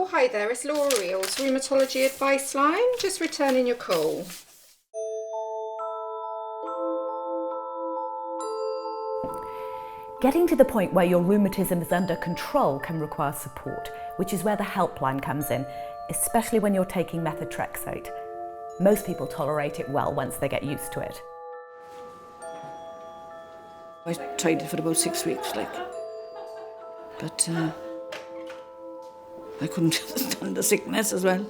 Oh, hi there, it's L'Oreal's Rheumatology Advice Line. Just returning your call. Getting to the point where your rheumatism is under control can require support, which is where the helpline comes in, especially when you're taking methotrexate. Most people tolerate it well once they get used to it. I tried it for about 6 weeks, but I couldn't stand the sickness as well.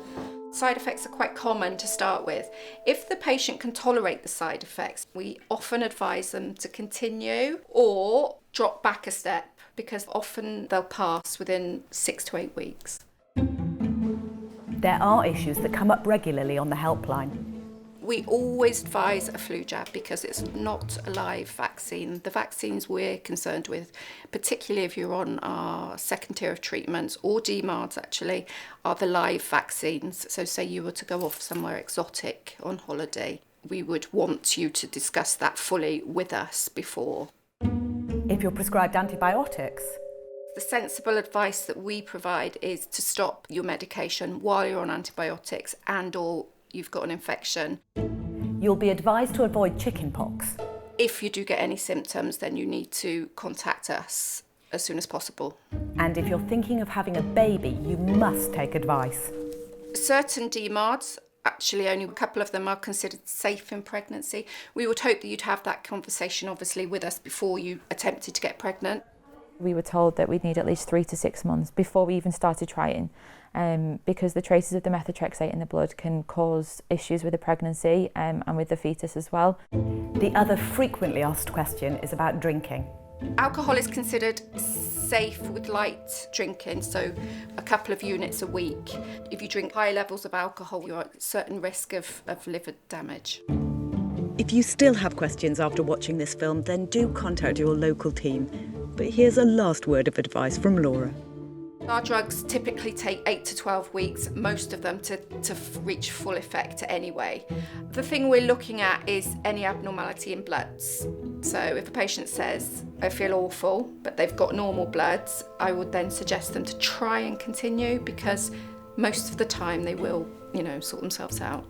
Side effects are quite common to start with. If the patient can tolerate the side effects, we often advise them to continue or drop back a step, because often they'll pass within 6 to 8 weeks. There are issues that come up regularly on the helpline. We always advise a flu jab because it's not a live vaccine. The vaccines we're concerned with, particularly if you're on our second tier of treatments or DMARDs actually, are the live vaccines. So say you were to go off somewhere exotic on holiday, we would want you to discuss that fully with us before. If you're prescribed antibiotics, the sensible advice that we provide is to stop your medication while you're on antibiotics and or you've got an infection. You'll be advised to avoid chickenpox. If you do get any symptoms, then you need to contact us as soon as possible. And if you're thinking of having a baby, you must take advice. Certain DMARDs, actually only a couple of them are considered safe in pregnancy. We would hope that you'd have that conversation obviously with us before you attempted to get pregnant. We were told that we'd need at least 3 to 6 months before we even started trying, because the traces of the methotrexate in the blood can cause issues with the pregnancy and with the fetus as well. The other frequently asked question is about drinking. Alcohol is considered safe with light drinking, so a couple of units a week. If you drink high levels of alcohol, you're at certain risk of liver damage. If you still have questions after watching this film, then do contact your local team. But here's a last word of advice from Laura. Our drugs typically take 8 to 12 weeks, most of them to reach full effect anyway. The thing we're looking at is any abnormality in bloods. So if a patient says, I feel awful, but they've got normal bloods, I would then suggest them to try and continue, because most of the time they will, sort themselves out.